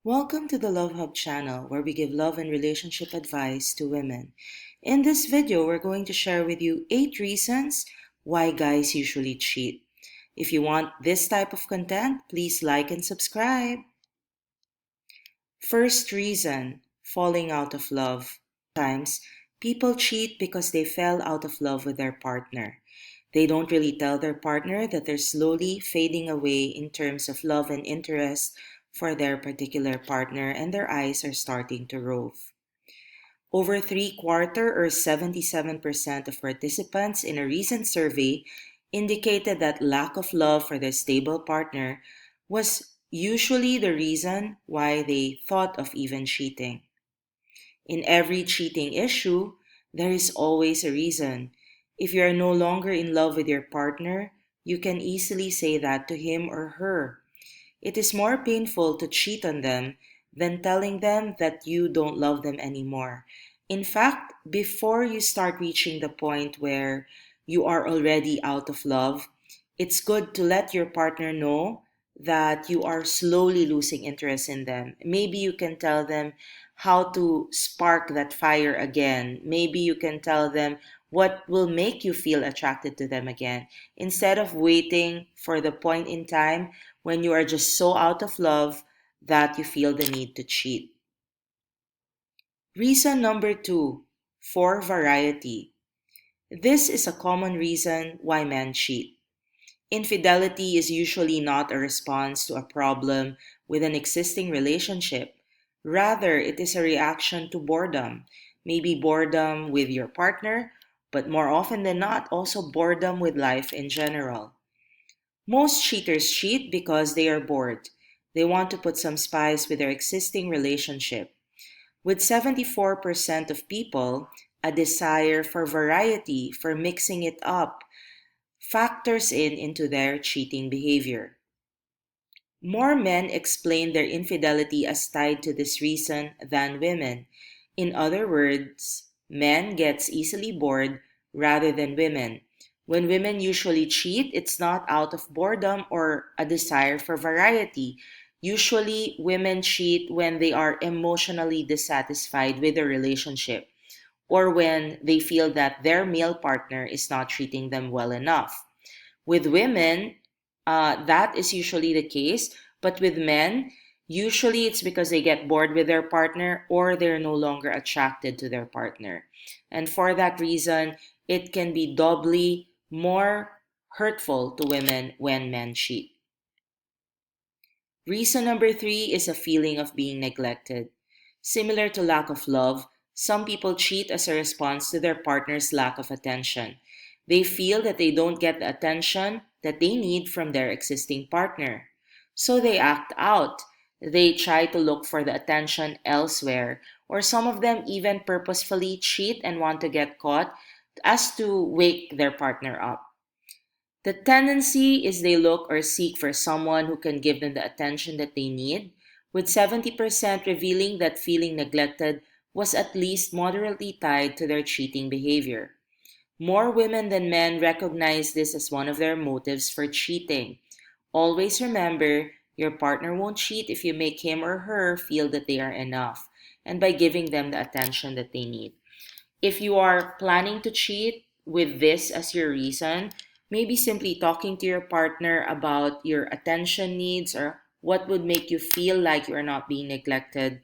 Welcome to the Love Hub channel, where we give love and relationship advice to women. In this video, we're going to share with you 8 reasons why guys usually cheat. If you want this type of content, please like and subscribe. First reason, falling out of love. Sometimes people cheat because they fell out of love with their partner. They don't really tell their partner that they're slowly fading away in terms of love and interest for their particular partner, and their eyes are starting to rove. Over three-quarter or 77% of participants in a recent survey indicated that lack of love for their stable partner was usually the reason why they thought of even cheating. In every cheating issue, there is always a reason. If you are no longer in love with your partner, you can easily say that to him or her. It is more painful to cheat on them than telling them that you don't love them anymore. In fact, before you start reaching the point where you are already out of love, it's good to let your partner know that you are slowly losing interest in them. Maybe you can tell them how to spark that fire again. Maybe you can tell them what will make you feel attracted to them again, instead of waiting for the point in time when you are just so out of love that you feel the need to cheat. Reason number two, for variety. This is a common reason why men cheat. Infidelity is usually not a response to a problem with an existing relationship. Rather, it is a reaction to boredom. Maybe boredom with your partner, but more often than not, also boredom with life in general. Most cheaters cheat because they are bored. They want to put some spice with their existing relationship. With 74% of people, a desire for variety, for mixing it up, factors into their cheating behavior. More men explain their infidelity as tied to this reason than women. In other words, men gets easily bored rather than women. When women usually cheat, it's not out of boredom or a desire for variety. Usually, women cheat when they are emotionally dissatisfied with the relationship or when they feel that their male partner is not treating them well enough. With women, that is usually the case, but with men, usually it's because they get bored with their partner or they're no longer attracted to their partner. And for that reason, it can be doubly more hurtful to women when men cheat. Reason number three is a feeling of being neglected. Similar to lack of love, some people cheat as a response to their partner's lack of attention. They feel that they don't get the attention that they need from their existing partner. So they act out. They try to look for the attention elsewhere, or some of them even purposefully cheat and want to get caught as to wake their partner up. The tendency is they look or seek for someone who can give them the attention that they need, with 70% revealing that feeling neglected was at least moderately tied to their cheating behavior. More women than men recognize this as one of their motives for cheating. Always remember, your partner won't cheat if you make him or her feel that they are enough and by giving them the attention that they need. If you are planning to cheat with this as your reason, maybe simply talking to your partner about your attention needs or what would make you feel like you are not being neglected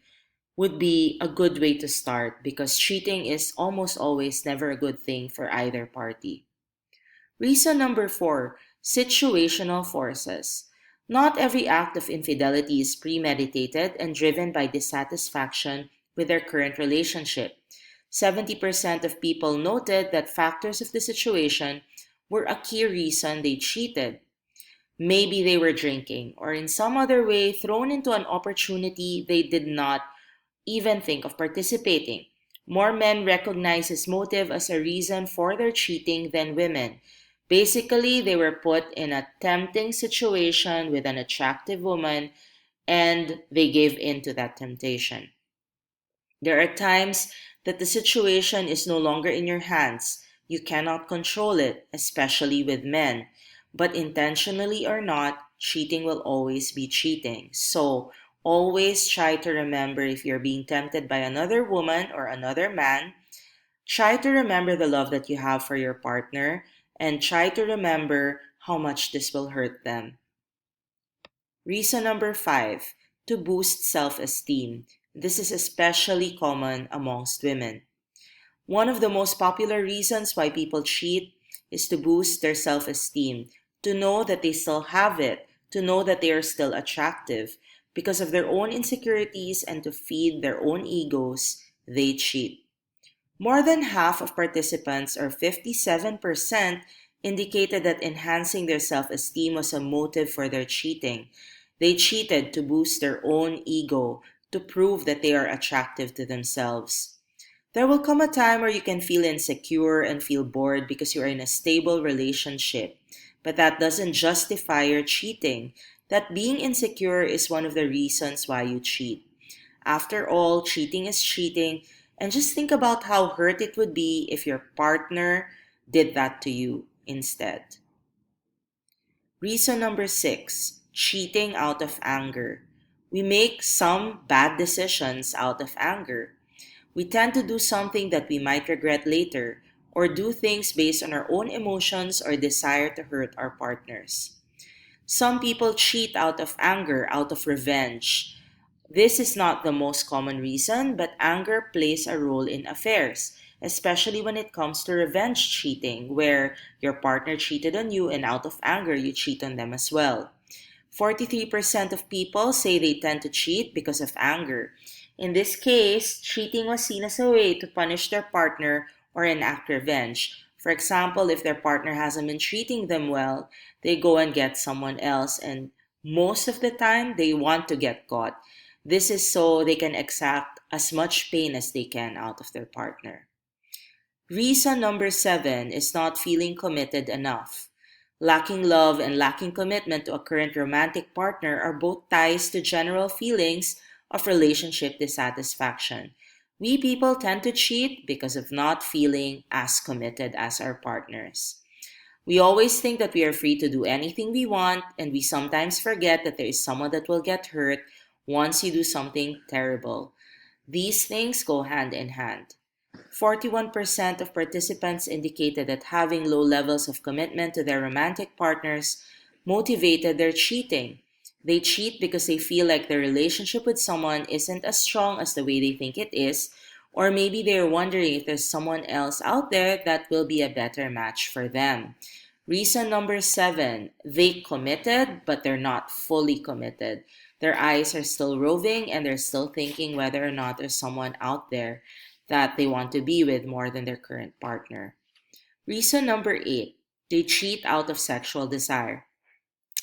would be a good way to start, because cheating is almost always never a good thing for either party. Reason number four, situational forces. Not every act of infidelity is premeditated and driven by dissatisfaction with their current relationship. 70% of people noted that factors of the situation were a key reason they cheated. Maybe they were drinking or in some other way thrown into an opportunity they did not even think of participating. More men recognize his motive as a reason for their cheating than women. Basically, they were put in a tempting situation with an attractive woman and they gave in to that temptation. There are times that the situation is no longer in your hands. You cannot control it, especially with men. But intentionally or not, cheating will always be cheating. So, Always try to remember if you're being tempted by another woman or another man. Try to remember the love that you have for your partner and try to remember how much this will hurt them. Reason number 5, to boost self esteem. This is especially common amongst women. One of the most popular reasons why people cheat is to boost their self esteem, to know that they still have it, to know that they are still attractive. Because of their own insecurities and to feed their own egos, they cheat. More than half of participants, or 57%, indicated that enhancing their self esteem was a motive for their cheating. They cheated to boost their own ego, to prove that they are attractive to themselves. There will come a time where you can feel insecure and feel bored because you are in a stable relationship. But that doesn't justify your cheating. That being insecure is one of the reasons why you cheat. After all, cheating is cheating, and just think about how hurt it would be if your partner did that to you instead. Reason number 6, cheating out of anger. We make some bad decisions out of anger. We tend to do something that we might regret later, or do things based on our own emotions or desire to hurt our partners. Some people cheat out of anger, out of revenge. This is not the most common reason, but anger plays a role in affairs, especially when it comes to revenge cheating, where your partner cheated on you and out of anger you cheat on them as well. 43% of people say they tend to cheat because of anger. In this case, cheating was seen as a way to punish their partner or enact revenge. For example, if their partner hasn't been treating them well, they go and get someone else, and most of the time they want to get caught. This is so they can exact as much pain as they can out of their partner. Reason number 7 is not feeling committed enough. Lacking love and lacking commitment to a current romantic partner are both ties to general feelings of relationship dissatisfaction. We people tend to cheat because of not feeling as committed as our partners. We always think that we are free to do anything we want, and we sometimes forget that there is someone that will get hurt once you do something terrible. These things go hand in hand. 41% of participants indicated that having low levels of commitment to their romantic partners motivated their cheating. They cheat because they feel like their relationship with someone isn't as strong as the way they think it is, or maybe they're wondering if there's someone else out there that will be a better match for them. Reason number 7, they committed, but they're not fully committed. Their eyes are still roving and they're still thinking whether or not there's someone out there that they want to be with more than their current partner. Reason number 8, they cheat out of sexual desire.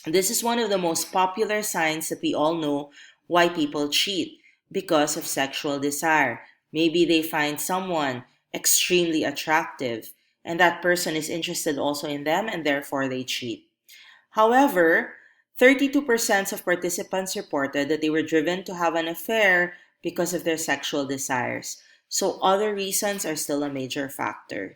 This is one of the most popular signs that we all know why people cheat, because of sexual desire. Maybe they find someone extremely attractive and that person is interested also in them and therefore they cheat. However, 32% of participants reported that they were driven to have an affair because of their sexual desires. So other reasons are still a major factor.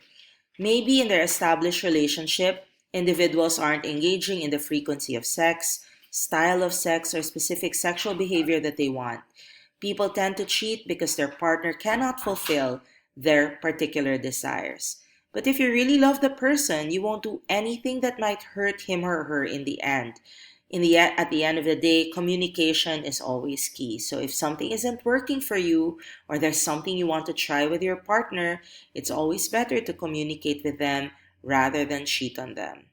Maybe in their established relationship, individuals aren't engaging in the frequency of sex, style of sex, or specific sexual behavior that they want. People tend to cheat because their partner cannot fulfill their particular desires. But if you really love the person, you won't do anything that might hurt him or her in the end. At the end of the day, communication is always key. So if something isn't working for you or there's something you want to try with your partner, it's always better to communicate with them rather than cheat on them.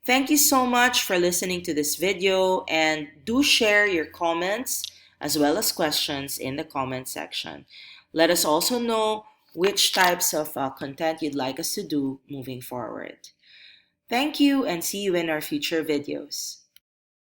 Thank you so much for listening to this video, and do share your comments as well as questions in the comment section. Let us also know which types of content you'd like us to do moving forward. Thank you and see you in our future videos.